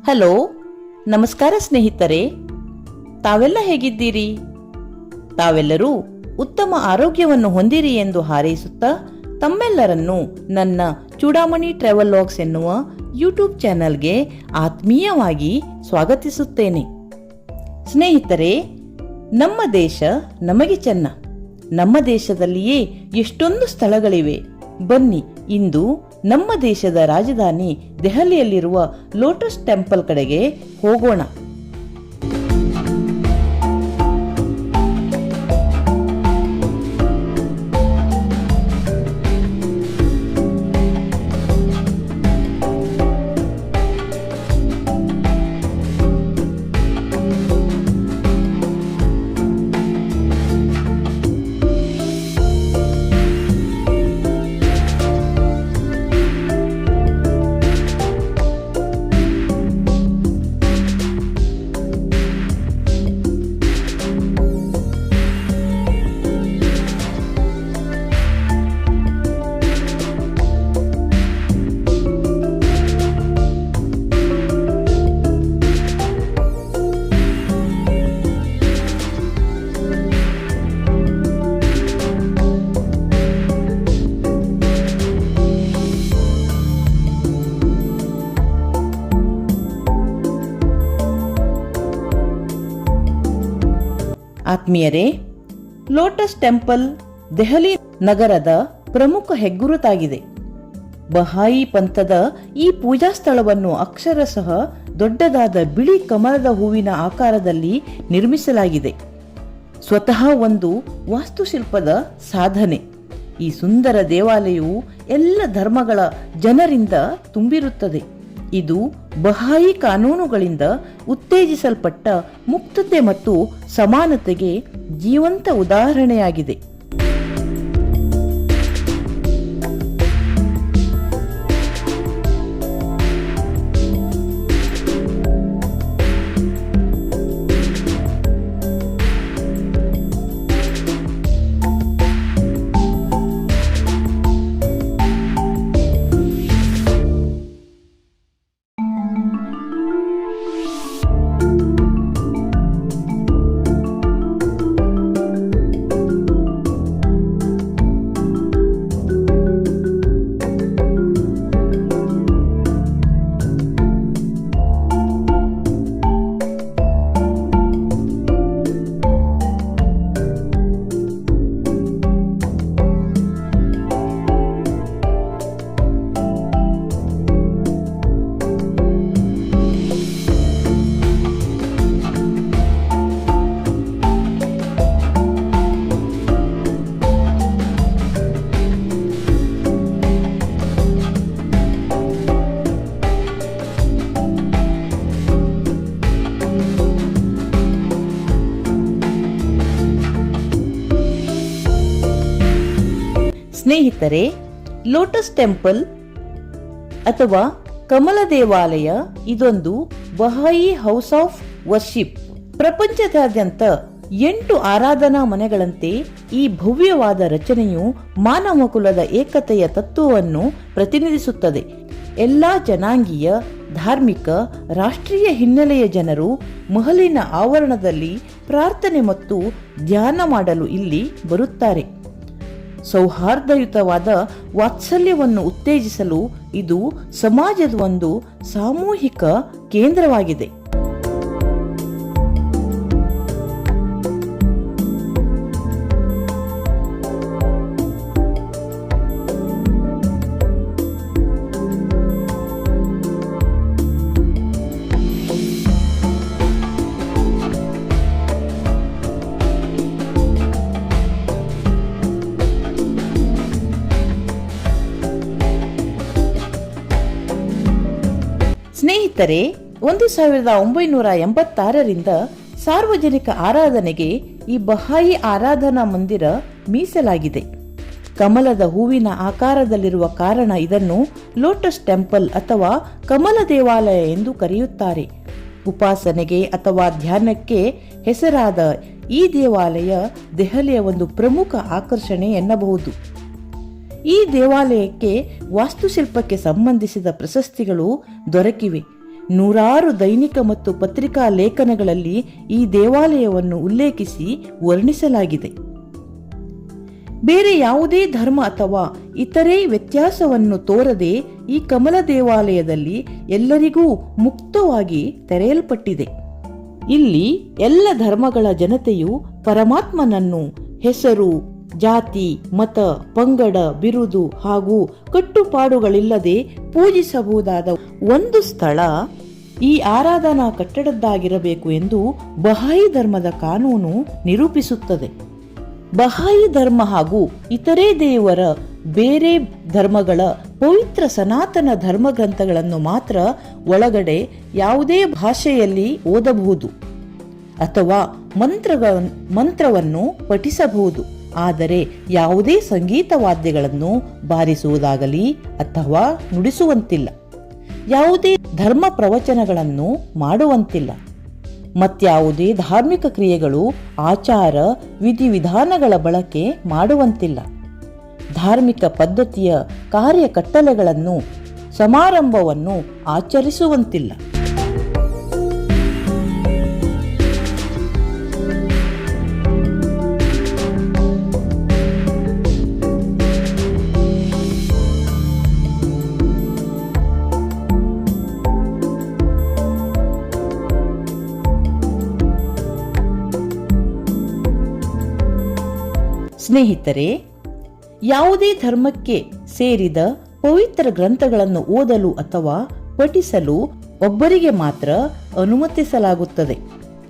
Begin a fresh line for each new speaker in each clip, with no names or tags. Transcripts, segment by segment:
Hello, ನಮಸ್ಕಾರ ಸ್ನೇಹಿತರೆ. ತಾವೆಲ್ಲ ಹೇಗಿದ್ದೀರಿ? ತಾವೆಲ್ಲರೂ ಉತ್ತಮ ಆರೋಗ್ಯವನ್ನು ಹೊಂದಿರಿ ಎಂದು ಹಾರೈಸುತ್ತಾ ತಮ್ಮೆಲ್ಲರನ್ನು ನನ್ನ ಚೂಡಾಮಣಿ ಟ್ರಾವೆಲ್ ಲಾಗ್ಸ್ ಎನ್ನುವ ಯೂಟ್ಯೂಬ್ ಚಾನೆಲ್ಗೆ ಆತ್ಮೀಯವಾಗಿ ಸ್ವಾಗತಿಸುತ್ತೇನೆ. ಸ್ನೇಹಿತರೆ, ನಮ್ಮ ದೇಶ ನಮಗೆ ಚೆನ್ನ. ನಮ್ಮ ದೇಶದಲ್ಲಿಯೇ ಎಷ್ಟೊಂದು ಸ್ಥಳಗಳಿವೆ. ಬನ್ನಿ, ಇಂದು ನಮ್ಮ ದೇಶದ ರಾಜಧಾನಿ ದೆಹಲಿಯಲ್ಲಿರುವ ಲೋಟಸ್ ಟೆಂಪಲ್ ಕಡೆಗೆ ಹೋಗೋಣ. ಆತ್ಮೀಯರೇ, ಲೋಟಸ್ ಟೆಂಪಲ್ ದೆಹಲಿ ನಗರದ ಪ್ರಮುಖ ಹೆಗ್ಗುರುತಾಗಿದೆ. ಬಹಾಯಿ ಪಂಥದ ಈ ಪೂಜಾ ಸ್ಥಳವನ್ನು ಅಕ್ಷರಶಃ ದೊಡ್ಡದಾದ ಬಿಳಿ ಕಮಲದ ಹೂವಿನ ಆಕಾರದಲ್ಲಿ ನಿರ್ಮಿಸಲಾಗಿದೆ. ಸ್ವತಃ ಒಂದು ವಾಸ್ತುಶಿಲ್ಪದ ಸಾಧನೆ. ಈ ಸುಂದರ ದೇವಾಲಯವು ಎಲ್ಲ ಧರ್ಮಗಳ ಜನರಿಂದ ತುಂಬಿರುತ್ತದೆ. ಇದು ಬಹಾಯಿ ಕಾನೂನುಗಳಿಂದ ಉತ್ತೇಜಿಸಲ್ಪಟ್ಟ ಮುಕ್ತತೆ ಮತ್ತು ಸಮಾನತೆಗೆ ಜೀವಂತ ಉದಾಹರಣೆಯಾಗಿದೆ. ಸ್ನೇಹಿತರೆ, ಲೋಟಸ್ ಟೆಂಪಲ್ ಅಥವಾ ಕಮಲ ದೇವಾಲಯ ಇದೊಂದು ಬಹಾಯಿ ಹೌಸ್ ಆಫ್ ವರ್ಷಿಪ್. ಪ್ರಪಂಚದಾದ್ಯಂತ 8 ಆರಾಧನಾ ಮನೆಗಳಂತೆ ಈ ಭವ್ಯವಾದ ರಚನೆಯು ಮಾನವ ಕುಲದ ಏಕತೆಯ ತತ್ವವನ್ನು ಪ್ರತಿನಿಧಿಸುತ್ತದೆ. ಎಲ್ಲಾ ಜನಾಂಗೀಯ, ಧಾರ್ಮಿಕ, ರಾಷ್ಟ್ರೀಯ ಹಿನ್ನೆಲೆಯ ಜನರು ಮಹಲಿನ ಆವರಣದಲ್ಲಿ ಪ್ರಾರ್ಥನೆ ಮತ್ತು ಧ್ಯಾನ ಮಾಡಲು ಇಲ್ಲಿ ಬರುತ್ತಾರೆ. ಸೌಹಾರ್ದಯುತವಾದ ವಾತ್ಸಲ್ಯವನ್ನು ಉತ್ತೇಜಿಸಲು ಇದು ಸಮಾಜದ ಒಂದು ಸಾಮೂಹಿಕ ಕೇಂದ್ರವಾಗಿದೆ. ಸ್ನೇಹಿತರೆ, 1986ರಿಂದ ಸಾರ್ವಜನಿಕ ಆರಾಧನೆಗೆ ಈ ಬಹಾಯಿ ಆರಾಧನಾ ಮಂದಿರ ಮೀಸಲಾಗಿದೆ. ಕಮಲದ ಹೂವಿನ ಆಕಾರದಲ್ಲಿರುವ ಕಾರಣ ಇದನ್ನು ಲೋಟಸ್ ಟೆಂಪಲ್ ಅಥವಾ ಕಮಲ ದೇವಾಲಯ ಎಂದು ಕರೆಯುತ್ತಾರೆ. ಉಪಾಸನೆಗೆ ಅಥವಾ ಧ್ಯಾನಕ್ಕೆ ಹೆಸರಾದ ಈ ದೇವಾಲಯ ದೆಹಲಿಯ ಒಂದು ಪ್ರಮುಖ ಆಕರ್ಷಣೆ ಎನ್ನಬಹುದು. ಈ ದೇವಾಲಯಕ್ಕೆ ವಾಸ್ತುಶಿಲ್ಪಕ್ಕೆ ಸಂಬಂಧಿಸಿದ ಪ್ರಶಸ್ತಿಗಳು ದೊರಕಿವೆ. ನೂರಾರು ದೈನಿಕ ಮತ್ತು ಪತ್ರಿಕಾ ಲೇಖನಗಳಲ್ಲಿ ಈ ದೇವಾಲಯವನ್ನು ಉಲ್ಲೇಖಿಸಿ ವರ್ಣಿಸಲಾಗಿದೆ. ಬೇರೆ ಯಾವುದೇ ಧರ್ಮ ಅಥವಾ ಇತರೆ ವ್ಯತ್ಯಾಸವನ್ನು ತೋರದೆ ಈ ಕಮಲ ದೇವಾಲಯದಲ್ಲಿ ಎಲ್ಲರಿಗೂ ಮುಕ್ತವಾಗಿ ತೆರೆಯಲ್ಪಟ್ಟಿದೆ. ಇಲ್ಲಿ ಎಲ್ಲ ಧರ್ಮಗಳ ಜನತೆಯು ಪರಮಾತ್ಮನನ್ನು ಹೆಸರು, ಜಾತಿ, ಮತ, ಪಂಗಡ, ಬಿರುದು ಹಾಗೂ ಕಟ್ಟುಪಾಡುಗಳಿಲ್ಲದೆ ಪೂಜಿಸಬಹುದಾದ ಒಂದು ಸ್ಥಳ ಈ ಆರಾಧನಾ ಕಟ್ಟಡದ್ದಾಗಿರಬೇಕು ಎಂದು ಬಹಾಯಿ ಧರ್ಮದ ಕಾನೂನು ನಿರೂಪಿಸುತ್ತದೆ. ಬಹಾಯಿ ಧರ್ಮ ಹಾಗೂ ಇತರೆ ದೇವರ ಬೇರೆ ಧರ್ಮಗಳ ಪವಿತ್ರ ಸನಾತನ ಧರ್ಮಗ್ರಂಥಗಳನ್ನು ಮಾತ್ರ ಒಳಗಡೆ ಯಾವುದೇ ಭಾಷೆಯಲ್ಲಿ ಓದಬಹುದು ಅಥವಾ ಮಂತ್ರವನ್ನು ಪಠಿಸಬಹುದು. ಆದರೆ ಯಾವುದೇ ಸಂಗೀತ ವಾದ್ಯಗಳನ್ನು ಬಾರಿಸುವುದಾಗಲಿ ಅಥವಾ ನುಡಿಸುವಂತಿಲ್ಲ. ಯಾವುದೇ ಧರ್ಮ ಪ್ರವಚನಗಳನ್ನು ಮಾಡುವಂತಿಲ್ಲ. ಮತ್ಯಾವುದೇ ಧಾರ್ಮಿಕ ಕ್ರಿಯೆಗಳು, ಆಚಾರ, ವಿಧಿವಿಧಾನಗಳ ಬಳಕೆ ಮಾಡುವಂತಿಲ್ಲ. ಧಾರ್ಮಿಕ ಪದ್ಧತಿಯ ಕಾರ್ಯಕಟ್ಟಲೆಗಳನ್ನು, ಸಮಾರಂಭವನ್ನು ಆಚರಿಸುವಂತಿಲ್ಲ. ಸ್ನೇಹಿತರೆ, ಯಾವುದೇ ಧರ್ಮಕ್ಕೆ ಸೇರಿದ ಪವಿತ್ರ ಗ್ರಂಥಗಳನ್ನು ಓದಲು ಅಥವಾ ಪಠಿಸಲು ಒಬ್ಬರಿಗೆ ಮಾತ್ರ ಅನುಮತಿಸಲಾಗುತ್ತದೆ.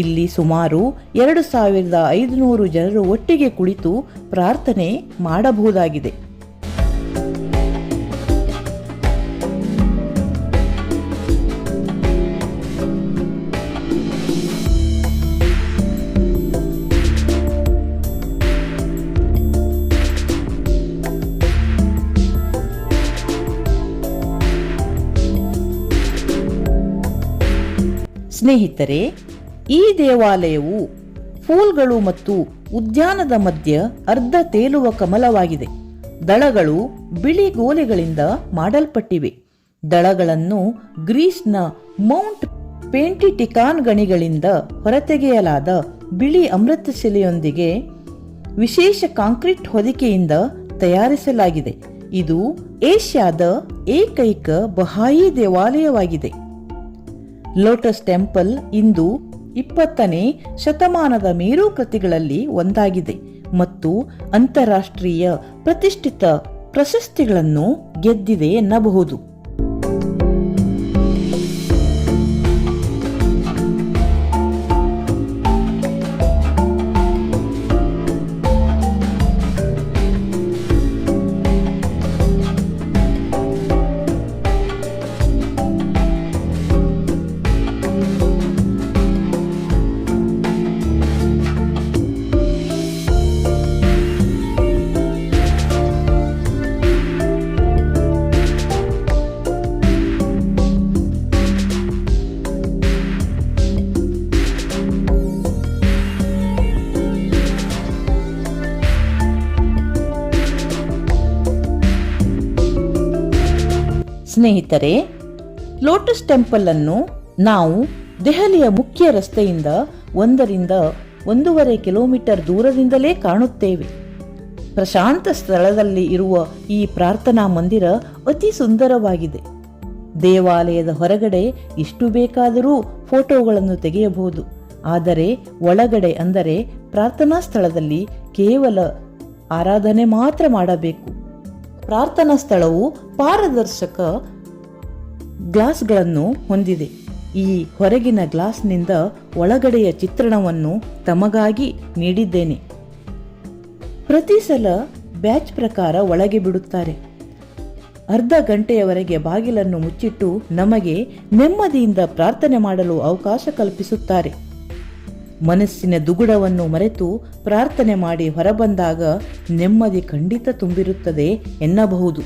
ಇಲ್ಲಿ ಸುಮಾರು 2500 ಜನರು ಒಟ್ಟಿಗೆ ಕುಳಿತು ಪ್ರಾರ್ಥನೆ ಮಾಡಬಹುದಾಗಿದೆ. ಸ್ನೇಹಿತರೆ, ಈ ದೇವಾಲಯವು ಫೂಲ್ಗಳು ಮತ್ತು ಉದ್ಯಾನದ ಮಧ್ಯ ಅರ್ಧ ತೇಲುವ ಕಮಲವಾಗಿದೆ. ದಳಗಳು ಬಿಳಿ ಗೋಲೆಗಳಿಂದ ಮಾಡಲ್ಪಟ್ಟಿವೆ. ದಳಗಳನ್ನು ಗ್ರೀಸ್ನ ಮೌಂಟ್ ಪೆಂಟಿಟಿಕಾನ್ ಗಣಿಗಳಿಂದ ಹೊರತೆಗೆಯಲಾದ ಬಿಳಿ ಅಮೃತಶಿಲೆಯೊಂದಿಗೆ ವಿಶೇಷ ಕಾಂಕ್ರೀಟ್ ಹೊದಿಕೆಯಿಂದ ತಯಾರಿಸಲಾಗಿದೆ. ಇದು ಏಷ್ಯಾದ ಏಕೈಕ ಬಹಾಯಿ ದೇವಾಲಯವಾಗಿದೆ. ಲೋಟಸ್ ಟೆಂಪಲ್ ಇಂದು 20ನೇ ಶತಮಾನದ ಮೇರುಕೃತಿಗಳಲ್ಲಿ ಒಂದಾಗಿದೆ ಮತ್ತು ಅಂತಾರಾಷ್ಟ್ರೀಯ ಪ್ರತಿಷ್ಠಿತ ಪ್ರಶಸ್ತಿಗಳನ್ನು ಗೆದ್ದಿದೆ ಎನ್ನಬಹುದು. ಸ್ನೇಹಿತರೆ, ಲೋಟಸ್ ಟೆಂಪಲ್ ಅನ್ನು ನಾವು ದೆಹಲಿಯ ಮುಖ್ಯ ರಸ್ತೆಯಿಂದ 1.5 ಕಿಲೋಮೀಟರ್ ದೂರದಿಂದಲೇ ಕಾಣುತ್ತೇವೆ. ಪ್ರಶಾಂತ ಸ್ಥಳದಲ್ಲಿ ಇರುವ ಈ ಪ್ರಾರ್ಥನಾ ಮಂದಿರ ಅತಿ ಸುಂದರವಾಗಿದೆ. ದೇವಾಲಯದ ಹೊರಗಡೆ ಎಷ್ಟು ಬೇಕಾದರೂ ಫೋಟೋಗಳನ್ನು ತೆಗೆಯಬಹುದು. ಆದರೆ ಒಳಗಡೆ ಅಂದರೆ ಪ್ರಾರ್ಥನಾ ಸ್ಥಳದಲ್ಲಿ ಕೇವಲ ಆರಾಧನೆ ಮಾತ್ರ ಮಾಡಬೇಕು. ಪ್ರಾರ್ಥನಾ ಸ್ಥಳವು ಪಾರದರ್ಶಕ ಗ್ಲಾಸ್ಗಳನ್ನು ಹೊಂದಿದೆ. ಈ ಹೊರಗಿನ ಗ್ಲಾಸ್ನಿಂದ ಒಳಗಡೆಯ ಚಿತ್ರಣವನ್ನು ತಮಗಾಗಿ ನೀಡಿದ್ದೇನೆ. ಪ್ರತಿ ಸಲ ಬ್ಯಾಚ್ ಪ್ರಕಾರ ಒಳಗೆ ಬಿಡುತ್ತಾರೆ. ಅರ್ಧ ಗಂಟೆಯವರೆಗೆ ಬಾಗಿಲನ್ನು ಮುಚ್ಚಿಟ್ಟು ನಮಗೆ ನೆಮ್ಮದಿಯಿಂದ ಪ್ರಾರ್ಥನೆ ಮಾಡಲು ಅವಕಾಶ ಕಲ್ಪಿಸುತ್ತಾರೆ. ಮನಸ್ಸಿನ ದುಗುಡವನ್ನು ಮರೆತು ಪ್ರಾರ್ಥನೆ ಮಾಡಿ ಹೊರಬಂದಾಗ ನೆಮ್ಮದಿ ಖಂಡಿತ ತುಂಬಿರುತ್ತದೆ ಎನ್ನಬಹುದು.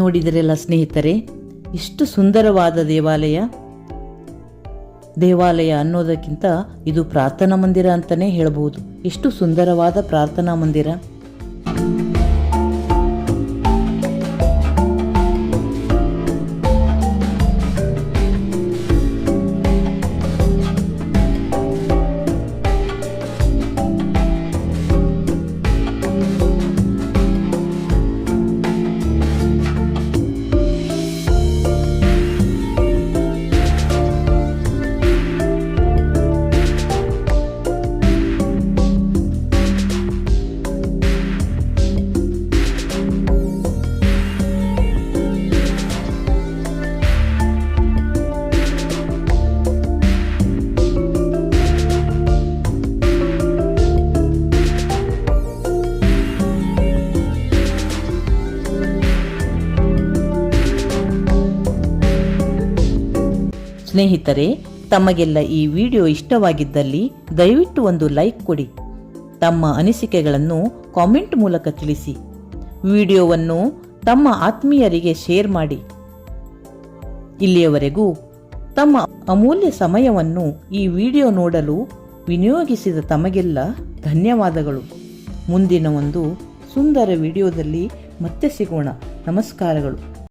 ನೋಡಿದಿರಲ್ಲ ಸ್ನೇಹಿತರೆ, ಇಷ್ಟು ಸುಂದರವಾದ ದೇವಾಲಯ ಅನ್ನೋದಕ್ಕಿಂತ ಇದು ಪ್ರಾರ್ಥನಾ ಮಂದಿರ ಅಂತಲೇ ಹೇಳಬಹುದು. ಎಷ್ಟು ಸುಂದರವಾದ ಪ್ರಾರ್ಥನಾ ಮಂದಿರ. ಸ್ನೇಹಿತರೆ, ತಮಗೆಲ್ಲ ಈ ವಿಡಿಯೋ ಇಷ್ಟವಾಗಿದ್ದಲ್ಲಿ ದಯವಿಟ್ಟು ಒಂದು ಲೈಕ್ ಕೊಡಿ. ತಮ್ಮ ಅನಿಸಿಕೆಗಳನ್ನು ಕಾಮೆಂಟ್ ಮೂಲಕ ತಿಳಿಸಿ. ವಿಡಿಯೋವನ್ನು ತಮ್ಮ ಆತ್ಮೀಯರಿಗೆ ಶೇರ್ ಮಾಡಿ. ಇಲ್ಲಿಯವರೆಗೂ ತಮ್ಮ ಅಮೂಲ್ಯ ಸಮಯವನ್ನು ಈ ವಿಡಿಯೋ ನೋಡಲು ವಿನಿಯೋಗಿಸಿದ ತಮಗೆಲ್ಲ ಧನ್ಯವಾದಗಳು. ಮುಂದಿನ ಒಂದು ಸುಂದರ ವಿಡಿಯೋದಲ್ಲಿ ಮತ್ತೆ ಸಿಗೋಣ. ನಮಸ್ಕಾರಗಳು.